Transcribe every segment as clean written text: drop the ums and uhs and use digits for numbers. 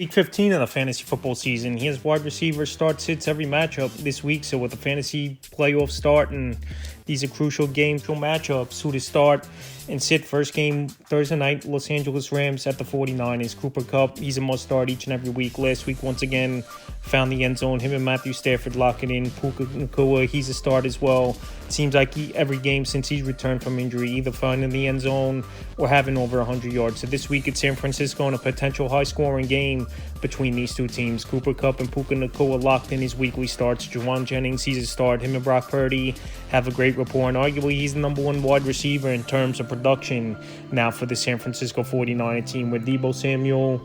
Week 15 of the fantasy football season. He has wide receiver start sits every matchup this week. So with the fantasy playoff start and these are crucial games, crucial matchups, who to start and sit. First game Thursday night, Los Angeles Rams at the 49ers. Cooper Kupp, he's a must start each and every week. Last week, once again, found the end zone. Him and Matthew Stafford lock it in. Puka Nacua, he's a start as well. Seems like every game since he's returned from injury, either finding the end zone or having over 100 yards. So this week it's San Francisco in a potential high-scoring game between these two teams. Cooper Kupp and Puka Nacua locked in his weekly starts. Juwan Jennings, he's a start. Him and Brock Purdy have a great rapport, and arguably he's the number one wide receiver in terms of production now for the San Francisco 49er team, where Deebo Samuel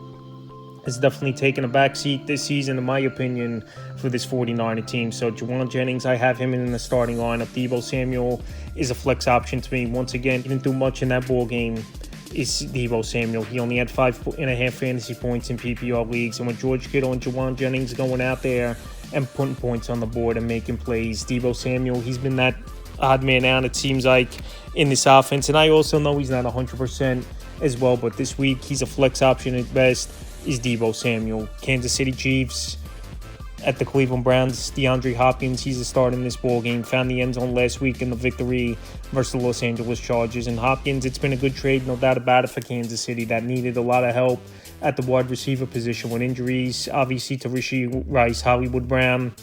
has definitely taken a backseat this season, in my opinion, for this 49er team. So Juwan Jennings, I have him in the starting lineup. Deebo Samuel is a flex option to me. Once again, he didn't do much in that ball game. Is Deebo Samuel. He only had 5.5 fantasy points in PPR leagues. And with George Kittle and Juwan Jennings going out there and putting points on the board and making plays, Deebo Samuel, he's been that odd man out, it seems like, in this offense. And I also know he's not 100% as well, but this week he's a flex option at best, is Deebo Samuel. Kansas City Chiefs at the Cleveland Browns. DeAndre Hopkins, he's a start in this ball game. Found the end zone last week in the victory versus the Los Angeles Chargers. And Hopkins, it's been a good trade, no doubt about it, for Kansas City. That needed a lot of help at the wide receiver position with injuries. Obviously to Rashee Rice, Hollywood Brown,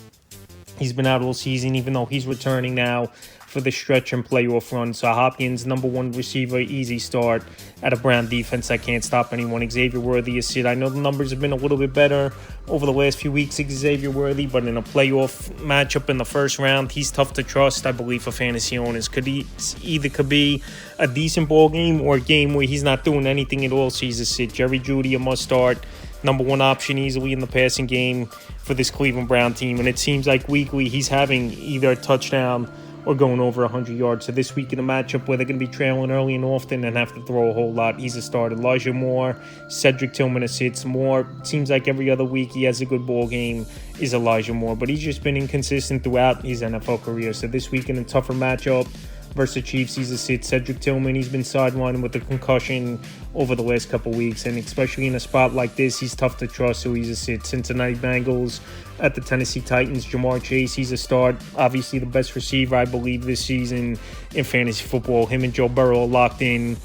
he's been out all season, even though he's returning now for the stretch and playoff run. So Hopkins, number one receiver, easy start at a Brown defense that can't stop anyone. Xavier Worthy is sit. I know the numbers have been a little bit better over the last few weeks, Xavier Worthy, but in a playoff matchup in the first round, he's tough to trust, I believe, for fantasy owners. Could be a decent ball game or a game where he's not doing anything at all, so he's a sit. Jerry Jeudy, a must start. Number one option easily in the passing game for this Cleveland Brown team. And it seems like weekly he's having either a touchdown or going over 100 yards. So this week in a matchup where they're going to be trailing early and often and have to throw a whole lot, he's a start. Elijah Moore, Cedric Tillman sits. Moore, seems like every other week he has a good ball game, is Elijah Moore. But he's just been inconsistent throughout his NFL career. So this week in a tougher matchup versus the Chiefs, he's a sit. Cedric Tillman, he's been sidelined with a concussion over the last couple weeks, and especially in a spot like this, he's tough to trust, so he's a sit. Cincinnati Bengals at the Tennessee Titans. Jamar Chase, he's a start. Obviously the best receiver, I believe, this season in fantasy football. Him and Joe Burrow are locked in.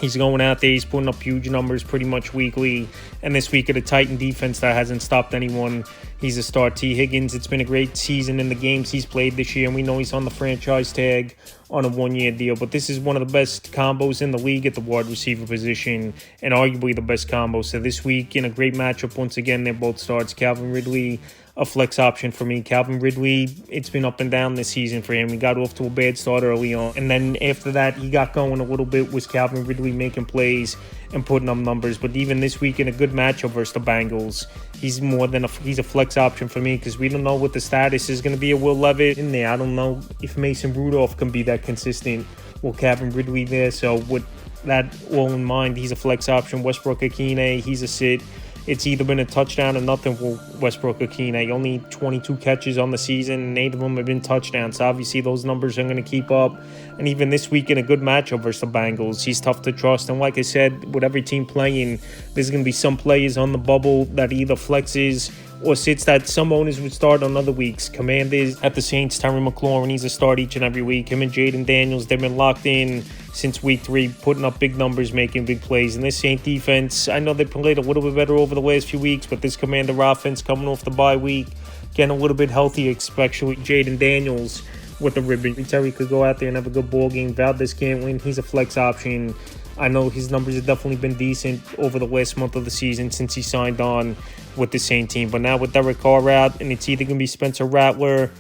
He's going out there, he's putting up huge numbers pretty much weekly. And this week at a Titan defense that hasn't stopped anyone, he's a start. T. Higgins, it's been a great season in the games he's played this year, and we know he's on the franchise tag on a one-year deal. But this is one of the best combos in the league at the wide receiver position, and arguably the best combo. So this week in a great matchup, once again, they're both starts. Calvin Ridley, a flex option for me. Calvin Ridley, it's been up and down this season for him. He got off to a bad start early on, and then after that, he got going a little bit. Was Calvin Ridley making plays and putting up numbers? But even this week in a good matchup versus the Bengals, he's a flex option for me, because we don't know what the status is going to be of Will Levis in there. I don't know if Mason Rudolph can be that consistent with Calvin Ridley there. So with that all in mind, he's a flex option. Westbrook Akine, he's a sit. It's either been a touchdown or nothing for Westbrook Akine. Only 22 catches on the season, and 8 of them have been touchdowns. Obviously, those numbers are going to keep up. And even this week in a good matchup versus the Bengals, he's tough to trust. And like I said, with every team playing, there's going to be some players on the bubble that either flexes or sits that some owners would start on other weeks. Commanders at the Saints, Terry McLaurin, he's a start each and every week. Him and Jaden Daniels, they've been locked in since week 3, putting up big numbers, making big plays. And this Saint defense, I know they played a little bit better over the last few weeks, but this Commander offense coming off the bye week, getting a little bit healthier, especially Jaden Daniels with the ribbon. Terry could go out there and have a good ball game. Valdes-Scantling, he's a flex option. I know his numbers have definitely been decent over the last month of the season since he signed on with the same team. But now with Derek Carr out, and it's either going to be Spencer Rattler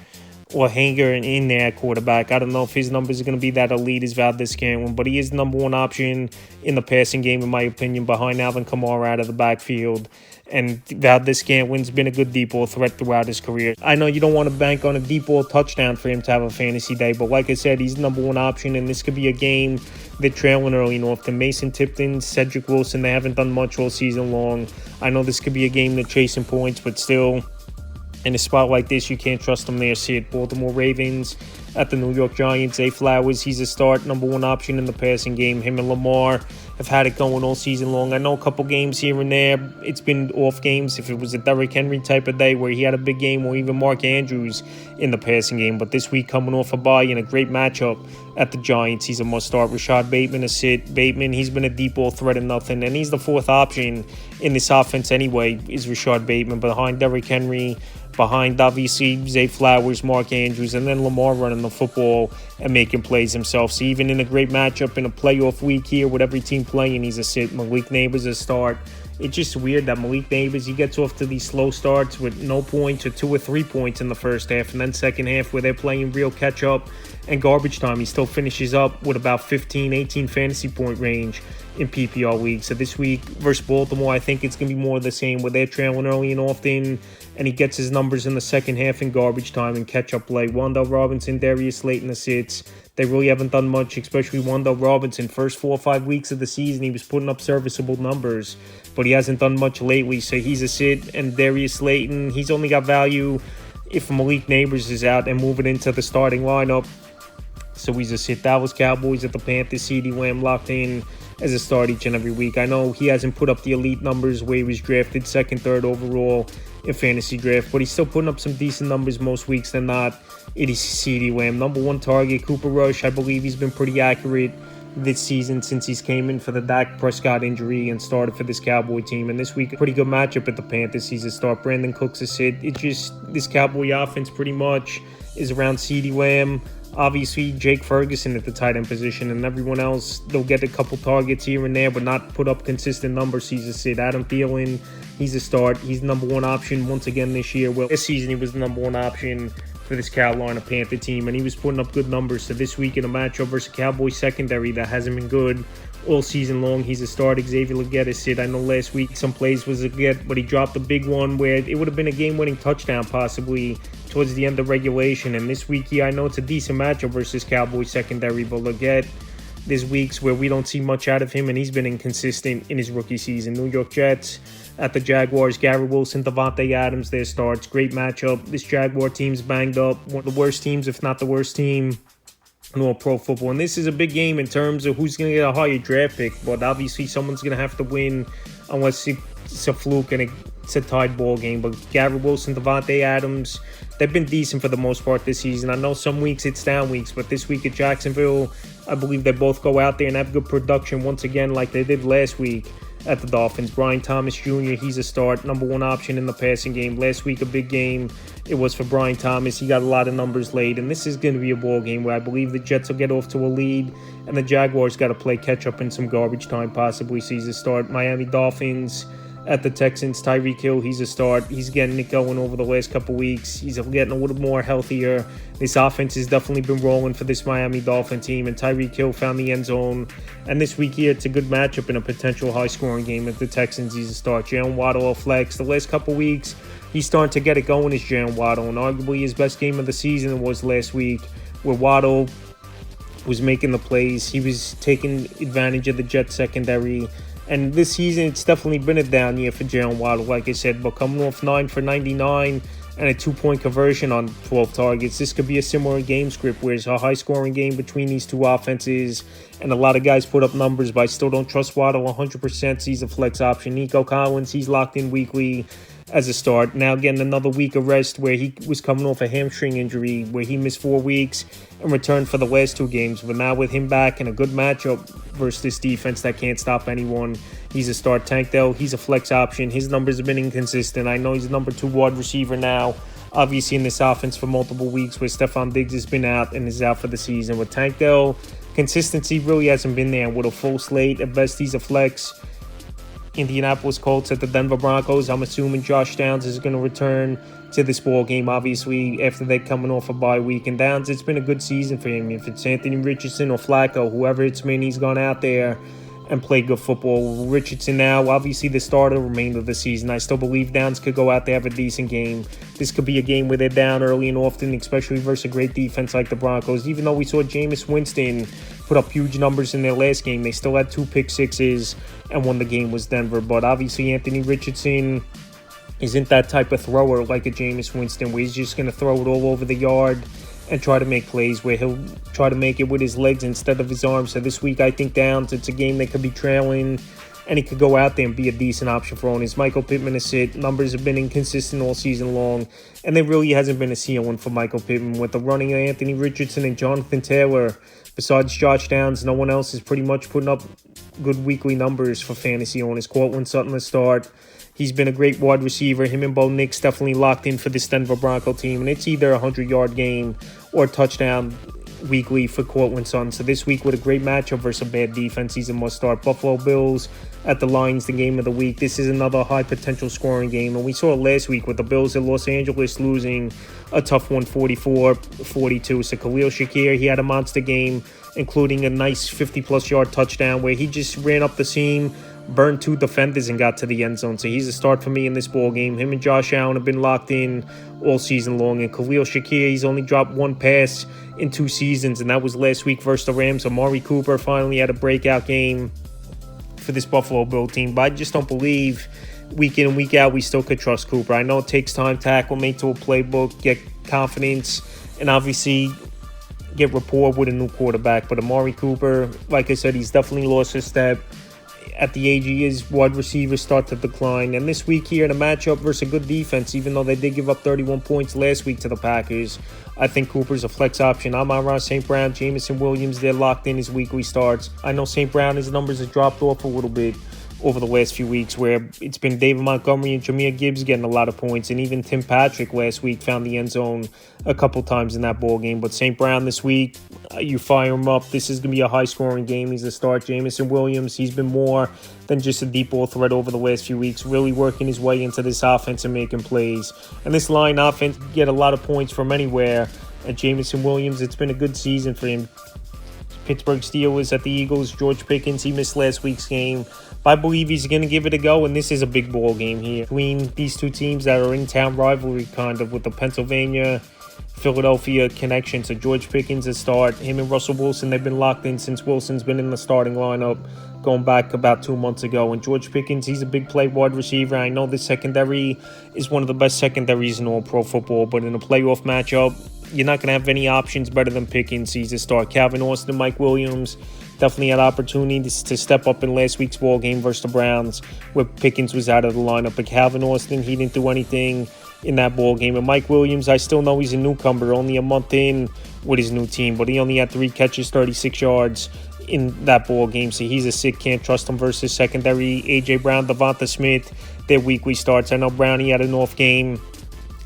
or Hanger in there at quarterback. I don't know if his numbers are going to be that elite as Valdes-Scantling, but he is the number one option in the passing game, in my opinion, behind Alvin Kamara out of the backfield. And Valdes-Scantling's been a good deep ball threat throughout his career. I know you don't want to bank on a deep ball touchdown for him to have a fantasy day, but like I said, he's the number one option, and this could be a game they're trailing early and often. Mason Tipton, Cedric Wilson, they haven't done much all season long. I know this could be a game they're chasing points, but still, in a spot like this, you can't trust them there. See it. Baltimore Ravens at the New York Giants. Zay Flowers, he's a start, number one option in the passing game. Him and Lamar, have had it going all season long. I know a couple games here and there, it's been off games. If it was a Derrick Henry type of day where he had a big game, or even Mark Andrews in the passing game. But this week, coming off a bye in a great matchup at the Giants, he's a must-start. Rashad Bateman a sit. Bateman, he's been a deep ball threat and nothing, and he's the fourth option in this offense anyway, is Rashad Bateman, behind Derrick Henry, behind obviously Zay Flowers, Mark Andrews, and then Lamar running the football and making plays himself. So even in a great matchup in a playoff week here with every team playing, he's a sit. Malik Neighbors a start. It's just weird that Malik Neighbors, he gets off to these slow starts with no points or 2 or 3 points in the first half, and then second half where they're playing real catch-up and garbage time, he still finishes up with about 15, 18 fantasy point range in PPR leagues. So this week versus Baltimore, I think it's going to be more of the same, where they're trailing early and often, and he gets his numbers in the second half in garbage time and catch-up play. Wan'Dale Robinson, Darius Slayton assists. They really haven't done much, especially Wan'Dale Robinson. First 4 or 5 weeks of the season, he was putting up serviceable numbers, but he hasn't done much lately, so he's a sit. And Darius Slayton, he's only got value if Malik Neighbors is out and moving into the starting lineup. So he's a sit. Dallas Cowboys at the Panthers. CeeDee Lamb locked in as a start each and every week. I know he hasn't put up the elite numbers where he was drafted second, third overall in fantasy draft, but he's still putting up some decent numbers most weeks than not. It is CeeDee Lamb. Number 1 target, Cooper Rush. I believe he's been pretty accurate this season since he's came in for the Dak Prescott injury and started for this Cowboy team. And this week, a pretty good matchup at the Panthers. He's a start. Brandon Cooks a sit. It's just this Cowboy offense pretty much is around CeeDee Lamb. Obviously, Jake Ferguson at the tight end position, and everyone else, they'll get a couple targets here and there, but not put up consistent numbers. He's a sit. Adam Thielen, he's a start. He's the number 1 option once again this year. Well, this season he was the number 1 option for this Carolina Panther team, and he was putting up good numbers. So this week in a matchup versus Cowboys secondary that hasn't been good all season long, he's a start. Xavier Legette is sit. I know last week some plays was a get, but he dropped a big one where it would have been a game-winning touchdown possibly towards the end of regulation. And this week, I know it's a decent matchup versus Cowboys secondary, but Legette, there's weeks where we don't see much out of him, and he's been inconsistent in his rookie season. New York Jets at the Jaguars. Gary Wilson, Devontae Adams, their starts. Great matchup. This Jaguar team's banged up. One of the worst teams, if not the worst team in all pro football. And this is a big game in terms of who's going to get a higher draft pick, but obviously someone's going to have to win unless it's a fluke and it's a tied ball game. But Gary Wilson, Devontae Adams, they've been decent for the most part this season. I know some weeks it's down weeks, but this week at Jacksonville, I believe they both go out there and have good production once again like they did last week at the Dolphins. Brian Thomas Jr., he's a start, number 1 option in the passing game. Last week, a big game. It was for Brian Thomas. He got a lot of numbers late, and this is going to be a ball game where I believe the Jets will get off to a lead, and the Jaguars got to play catch-up in some garbage time, possibly. So he's a start. Miami Dolphins at the Texans. Tyreek Hill, he's a start. He's getting it going over the last couple weeks. He's getting a little more healthier. This offense has definitely been rolling for this Miami Dolphin team, and Tyreek Hill found the end zone. And this week here, it's a good matchup in a potential high-scoring game at the Texans. He's a start. Jalen Waddle, a flex. The last couple weeks, he's starting to get it going as Jalen Waddle, and arguably his best game of the season was last week, where Waddle was making the plays. He was taking advantage of the Jets secondary. And this season, it's definitely been a down year for Jalen Waddle, like I said, but coming off 9 for 99 and a 2-point conversion on 12 targets, this could be a similar game script where it's a high-scoring game between these two offenses, and a lot of guys put up numbers, but I still don't trust Waddle 100%. He's a flex option. Nico Collins, he's locked in weekly as a start. Now getting another week of rest where he was coming off a hamstring injury where he missed 4 weeks and returned for the last 2 games. But now with him back in a good matchup versus this defense that can't stop anyone, he's a start. Tank Dell, he's a flex option. His numbers have been inconsistent. I know he's the number 2 wide receiver now, obviously in this offense for multiple weeks where Stephon Diggs has been out and is out for the season. With Tank Dell, consistency really hasn't been there. With a full slate, at best he's a flex. Indianapolis Colts at the Denver Broncos. I'm assuming Josh Downs is going to return to this ball game, obviously, after they're coming off a bye week. And Downs, it's been a good season for him. If it's Anthony Richardson or Flacco, whoever it's been, he's gone out there and played good football. Richardson now, obviously the starter remainder of the season. I still believe Downs could go out there, have a decent game. This could be a game where they're down early and often, especially versus a great defense like the Broncos. Even though we saw Jameis Winston put up huge numbers in their last game, they still had 2 pick sixes and won the game was Denver. But obviously Anthony Richardson isn't that type of thrower like a Jameis Winston where he's just going to throw it all over the yard and try to make plays where he'll try to make it with his legs instead of his arms. So this week, I think Downs, it's a game they could be trailing, and he could go out there and be a decent option for owners. Michael Pittman is sit. Numbers have been inconsistent all season long, and there really hasn't been a ceiling for Michael Pittman. With the running of Anthony Richardson and Jonathan Taylor, besides Josh Downs, no one else is pretty much putting up good weekly numbers for fantasy owners. Cortland Sutton to start. He's been a great wide receiver. Him and Bo Nix definitely locked in for this Denver Bronco team, and it's either a 100-yard game or a touchdown weekly for Cortland Sutton. So this week with a great matchup versus a bad defense, he's a must-start. Buffalo Bills at the Lions, the game of the week. This is another high-potential scoring game, and we saw it last week with the Bills at Los Angeles losing a tough one, 44-42. So Khalil Shakir, he had a monster game, including a nice 50-plus yard touchdown where he just ran up the seam, burned 2 defenders, and got to the end zone. So he's a start for me in this ball game. Him and Josh Allen have been locked in all season long, and Khalil Shakir, he's only dropped 1 pass in 2 seasons, and that was last week versus the Rams. Amari Cooper finally had a breakout game for this Buffalo Bill team, but I just don't believe week in and week out we still could trust Cooper. I know it takes time to acclimate to a playbook, get confidence, and obviously get rapport with a new quarterback, but Amari Cooper, like I said, he's definitely lost his step. At the age he is, wide receivers start to decline. And this week here in a matchup versus a good defense, even though they did give up 31 points last week to the Packers, I think Cooper's a flex option. Amon-Ra St. Brown, Jameson Williams, they're locked in his weekly starts. I know St. Brown, his numbers have dropped off a little bit over the last few weeks, where it's been David Montgomery and Jahmyr Gibbs getting a lot of points, and even Tim Patrick last week found the end zone a couple times in that ball game. But St. Brown this week, you fire him up. This is going to be a high-scoring game. He's a start. Jameson Williams, he's been more than just a deep ball threat over the last few weeks, really working his way into this offense and making plays. And this line offense get a lot of points from anywhere. And Jameson Williams, it's been a good season for him. Pittsburgh Steelers at the Eagles. George Pickens, he missed last week's game. But I believe he's going to give it a go, and this is a big ball game here between these two teams that are in-town rivalry kind of with the Pennsylvania-Philadelphia connection. So George Pickens is start. Him and Russell Wilson, they've been locked in since Wilson's been in the starting lineup going back about 2 months ago. And George Pickens, he's a big play wide receiver. I know the secondary is one of the best secondaries in all pro football, but in a playoff matchup, you're not going to have any options better than Pickens. He's a start. Calvin Austin, Mike Williams definitely had opportunities to step up in last week's ball game versus the Browns, where Pickens was out of the lineup. But Calvin Austin, he didn't do anything in that ball game. And Mike Williams, I still know he's a newcomer, only a month in with his new team, but he only had 3 catches, 36 yards in that ball game. So he's a sick, can't trust him versus secondary. A.J. Brown, Devonta Smith, their weekly starts. I know Brown, he had an off game.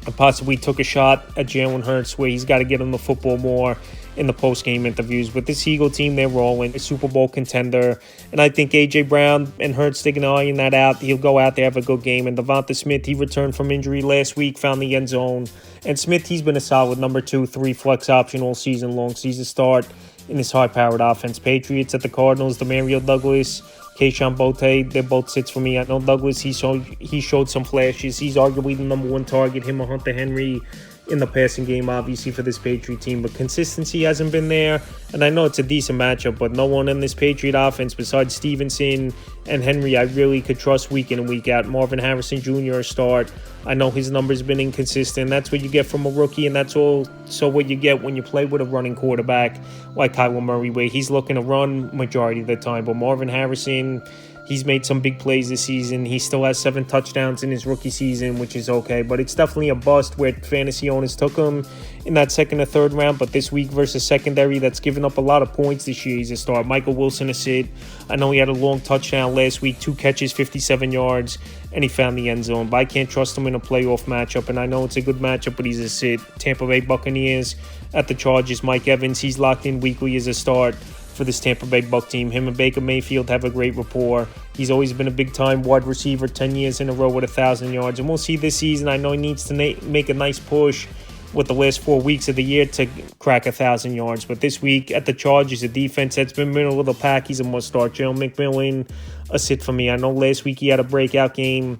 I possibly took a shot at Jalen Hurts where he's got to get him the football more in the post-game interviews. But this Eagle team, they're rolling. A Super Bowl contender. And I think A.J. Brown and Hurts, they're going to iron that out. He'll go out there, have a good game. And Devonta Smith, he returned from injury last week, found the end zone. And Smith, he's been a solid number 2, 3 flex option all season long. So he's a start in this high-powered offense. Patriots at the Cardinals, Demario Douglas, Keyshawn Botte, they're both sits for me. I know Douglas, he showed some flashes. He's arguably the number 1 target, him or Hunter Henry, in the passing game, obviously, for this Patriot team. But consistency hasn't been there. And I know it's a decent matchup, but no one in this Patriot offense besides Stevenson and Henry I really could trust week in and week out. Marvin Harrison Jr. a start. I know his numbers have been inconsistent. That's what you get from a rookie, and that's also what you get when you play with a running quarterback like Kyler Murray, where he's looking to run majority of the time. But Marvin Harrison, he's made some big plays this season. He still has 7 touchdowns in his rookie season, which is okay. But it's definitely a bust where fantasy owners took him in that 2nd or 3rd round. But this week versus secondary that's given up a lot of points this year, he's a start. Michael Wilson a sit. I know he had a long touchdown last week, 2 catches, 57 yards, and he found the end zone. But I can't trust him in a playoff matchup, and I know it's a good matchup, but he's a sit. Tampa Bay Buccaneers at the Chargers. Mike Evans, he's locked in weekly as a start for this Tampa Bay Buck team. Him and Baker Mayfield have a great rapport. He's always been a big-time wide receiver, 10 years in a row with 1,000 yards. And we'll see this season. I know he needs to make a nice push with the last 4 weeks of the year to crack 1,000 yards. But this week at the Chargers, a defense that's been middle of the pack, he's a must-start. Jalen McMillan, a sit for me. I know last week he had a breakout game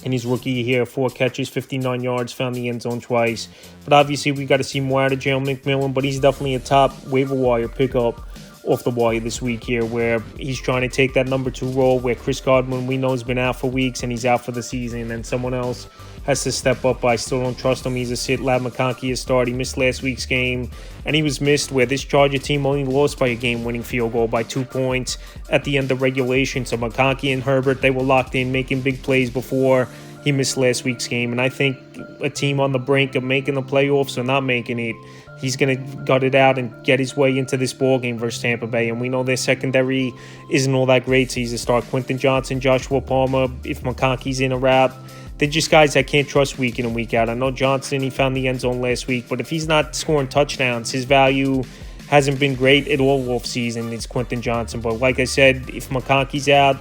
in his rookie year, 4 catches, 59 yards, found the end zone twice. But obviously we got to see more out of Jalen McMillan, but he's definitely a top waiver wire pickup off the wire this week here, where he's trying to take that number 2 role, where Chris Godwin, we know, has been out for weeks and he's out for the season, and someone else has to step up. But I still don't trust him. He's a sit. Ladd McConkey is start. He missed last week's game, and he was missed where this Charger team only lost by a game-winning field goal by 2 points at the end of regulation. So McConkey and Herbert, they were locked in, making big plays before he missed last week's game. And I think a team on the brink of making the playoffs or not making it, he's going to gut it out and get his way into this ball game versus Tampa Bay. And we know their secondary isn't all that great, so he's a start. Quentin Johnson, Joshua Palmer, if McConkey's in or out, they're just guys I can't trust week in and week out. I know Johnson, he found the end zone last week, but if he's not scoring touchdowns, his value hasn't been great at all off season. It's Quentin Johnson. But like I said, if McConkey's out,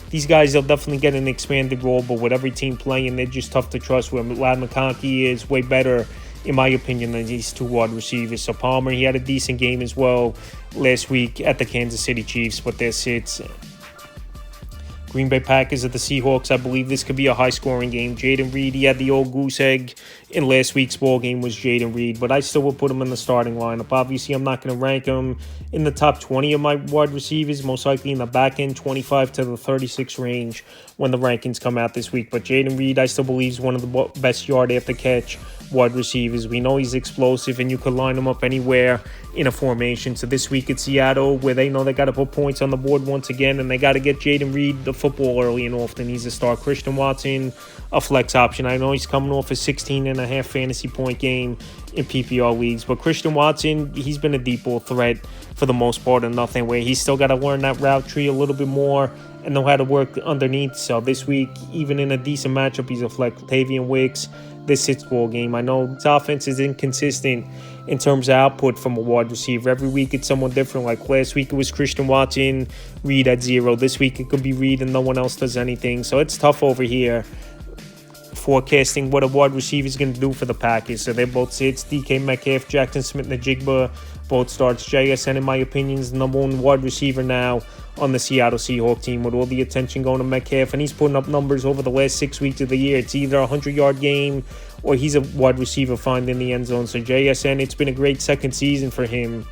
these guys, they'll definitely get an expanded role, but with every team playing, they're just tough to trust. Where Ladd McConkey is way better, in my opinion, than these 2 wide receivers. So Palmer, he had a decent game as well last week at the Kansas City Chiefs, but their sits. Green Bay Packers at the Seahawks. I believe this could be a high-scoring game. Jaden Reed, he had the old goose egg in last week's ball game, was Jaden Reed, but I still would put him in the starting lineup. Obviously, I'm not going to rank him in the top 20 of my wide receivers, most likely in the back end, 25 to the 36 range when the rankings come out this week. But Jaden Reed, I still believe, is one of the best yard after catch wide receivers. We know he's explosive, and you could line him up anywhere in a formation. So this week at Seattle, where they know they got to put points on the board once again, and they got to get Jaden Reed the football early and often. He's a star. Christian Watson, a flex option. I know he's coming off a 16.5 fantasy point game in PPR leagues, but Christian Watson, he's been a deep ball threat for the most part and nothing, where he's still got to learn that route tree a little bit more and know how to work underneath. So this week, even in a decent matchup, he's a flex. Tavian Wicks, this sits ball game. I know this offense is inconsistent in terms of output from a wide receiver. Every week it's someone different. Like last week it was Christian Watson, Reed at 0. This week it could be Reed and no one else does anything. So it's tough over here forecasting what a wide receiver is going to do for the Packers. So they're both sits. DK Metcalf, Jackson Smith-Njigba, both starts. JSN, in my opinion, is the number 1 wide receiver now on the Seattle Seahawks team, with all the attention going to Metcalf, and he's putting up numbers over the last 6 weeks of the year. It's either a 100-yard game or he's a wide receiver finding the end zone. So JSN, it's been a great second season for him.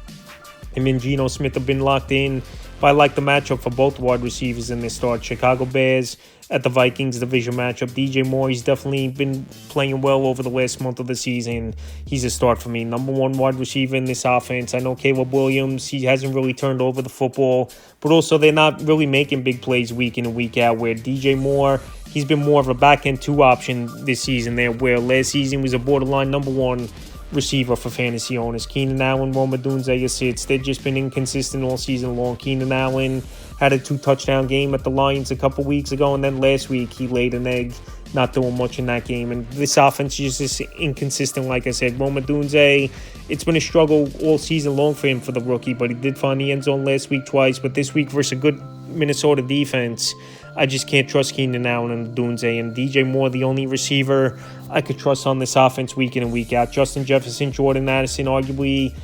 Him and Geno Smith have been locked in. But I like the matchup for both wide receivers in this start. Chicago Bears at the Vikings division matchup. DJ Moore, he's definitely been playing well over the last month of the season. He's a start for me. Number 1 wide receiver in this offense. I know Caleb Williams, he hasn't really turned over the football, but also they're not really making big plays week in and week out, where DJ Moore, he's been more of a back-end 2 option this season there, where last season was a borderline number 1 receiver for fantasy owners. Keenan Allen, Rome Odunze assists. They've just been inconsistent all season long. Keenan Allen had a 2-touchdown game at the Lions a couple weeks ago, and then last week he laid an egg, not doing much in that game. And this offense is just inconsistent, like I said. Rome Odunze, it's been a struggle all season long for him, for the rookie, but he did find the end zone last week twice. But this week versus a good Minnesota defense, I just can't trust Keenan Allen and Dunze. And DJ Moore, the only receiver I could trust on this offense week in and week out. Justin Jefferson, Jordan Addison, arguably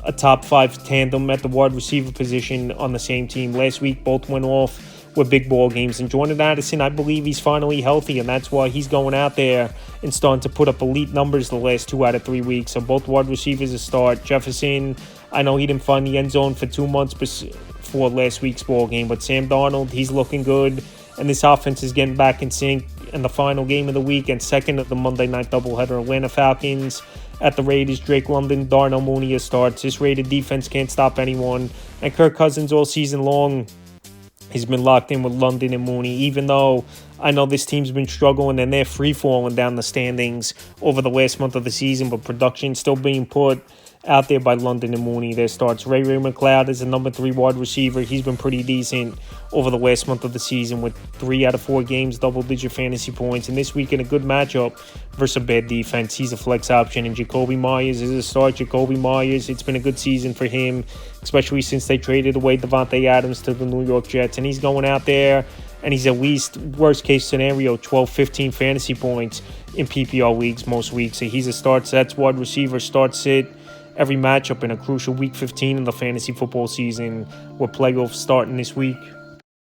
a top 5 tandem at the wide receiver position on the same team. Last week, both went off with big ball games. And Jordan Addison, I believe he's finally healthy, and that's why he's going out there and starting to put up elite numbers the last 2 out of 3 weeks. So both wide receivers a start. Jefferson, I know he didn't find the end zone for 2 months before last week's ball game, but Sam Darnold, he's looking good. And this offense is getting back in sync. In the final game of the week and second of the Monday night doubleheader, Atlanta Falcons at the Raiders. Drake London, Darnell Mooney starts. This Raider defense can't stop anyone. And Kirk Cousins all season long, he's been locked in with London and Mooney, even though I know this team's been struggling and they're free-falling down the standings over the last month of the season, but production still being put out there by London and Mooney. There starts Ray McLeod as the number 3 wide receiver. He's been pretty decent over the last month of the season with 3 out of 4 games, double-digit fantasy points. And this week in a good matchup versus a bad defense, he's a flex option. And Jacoby Myers is a start. Jacoby Myers, it's been a good season for him, especially since they traded away Devontae Adams to the New York Jets. And he's going out there, and he's at least, worst-case scenario, 12, 15 fantasy points in PPR leagues most weeks. So he's a start. So that's wide receiver, start, sit every matchup in a crucial Week 15 in the fantasy football season with playoffs starting this week.